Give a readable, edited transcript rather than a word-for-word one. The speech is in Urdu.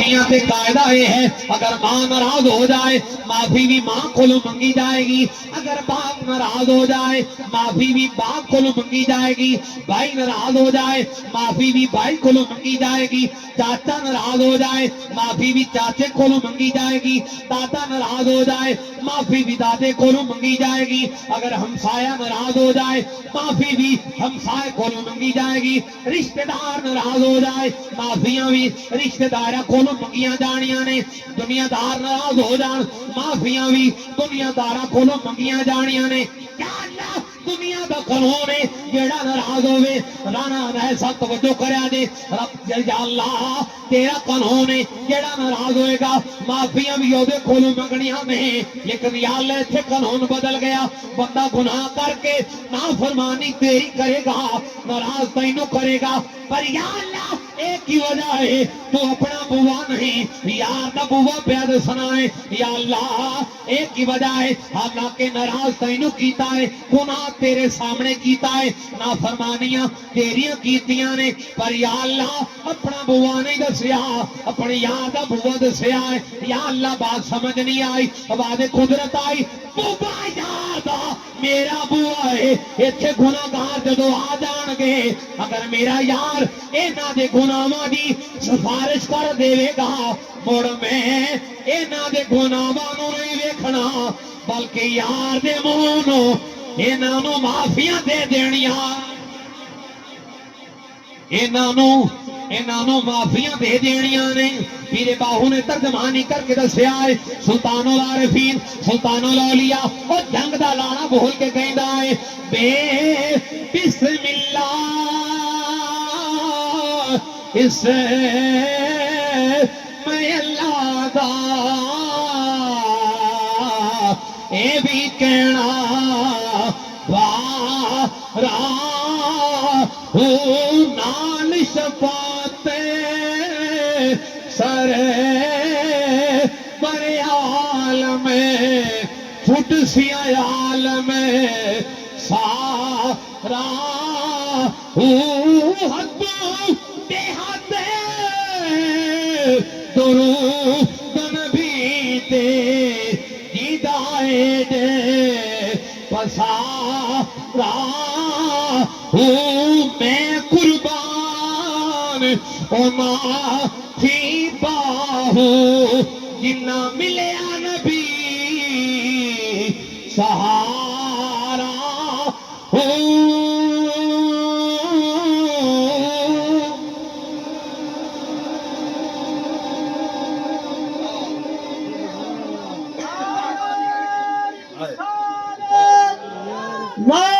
معافیاں تے قاعدہ یہ ہے اگر ماں ناراض ہو جائے معافی بھی ماں کو منگی جائے گی، اگر باپ ناراض ہو جائے معافی بھی باپ کو منگی جائے گی، بھائی ناراض ہو جائے معافی بھی بھائی کو منگی جائے گی، چاچا ناراض ہو جائے معافی بھی چاچے کو منگی جائے گی، دادا ناراض ہو جائے معافی بھی دادے کو منگی جائے گی، اگر ہمسایہ ناراض ہو جائے معافی بھی ہمسائے کو منگی جائے گی، رشتہ دار ناراض ہو جائے معافیاں بھی رشتہ دار کو منگیاں جانیاں نے، دنیا دار ناراض ہو جان معافیاں بھی دنیا دار کو منگیاں جانیاں نے۔ کیا اللہ دنیا دا قانون ہے جیڑا ناراض ہوئے رانا ایسا توجہ کریا جے رب یا اللہ تیرا قانون ہے جیڑا ناراض ہوئے گا معافیاں بھی اودے کولوں منگنیاں نہیں، لیکن یا اللہ ایتھے قانون بدل گیا، بندہ گناہ کر کے نافرمانی تیری کرے گا ناراض تینوں کرے گا، پر یا اللہ ایک ہی وجہ ہے تو اپنا بوا نہیں یار دا بوا پیاد سنائے، یا اللہ ایک ہی وجہ ہے حالانکہ ناراض تینوں کیتا ہے گناہ تیرے سامنے کیتا ہے نافرمانیاں تیریاں کیتیاں نے، پر یا اللہ اپنا بوا نہیں دسیا اپنی یاد دا بوا دسیا ہے، یا اللہ بات سمجھ نہیں آئی بعد قدرت آئی بوا یاد میرا بوا ہے، ایتھے گناہ گار جدو آ جان گے اگر میرا یار اینا دے گناہاں دی سفارش کر دے گا مڑ میں اینا دے گناہاں نو نہیں ویکھنا بلکہ یار دے منہ نو اینا نو معافیاں دے دینیاں، اینا نو معافیاں دے دینیاں نے۔ پیر باہو نے ترجمانی کر کے دسیا ہے سلطان العارفین سلطان الاولیاء اور جنگ دا لانا بھول کے کہندا ہے بے بسم اللہ اس میں اللہ دا اے بھی کہنا وارا نال شفاعت سر بر عالم چھٹ سی عالم سارا حد دیہات درود نبی دے دیدائے دے پسارا میں قربان اونا تھی باہو جنہ ملیا نبی سہارا نعرہ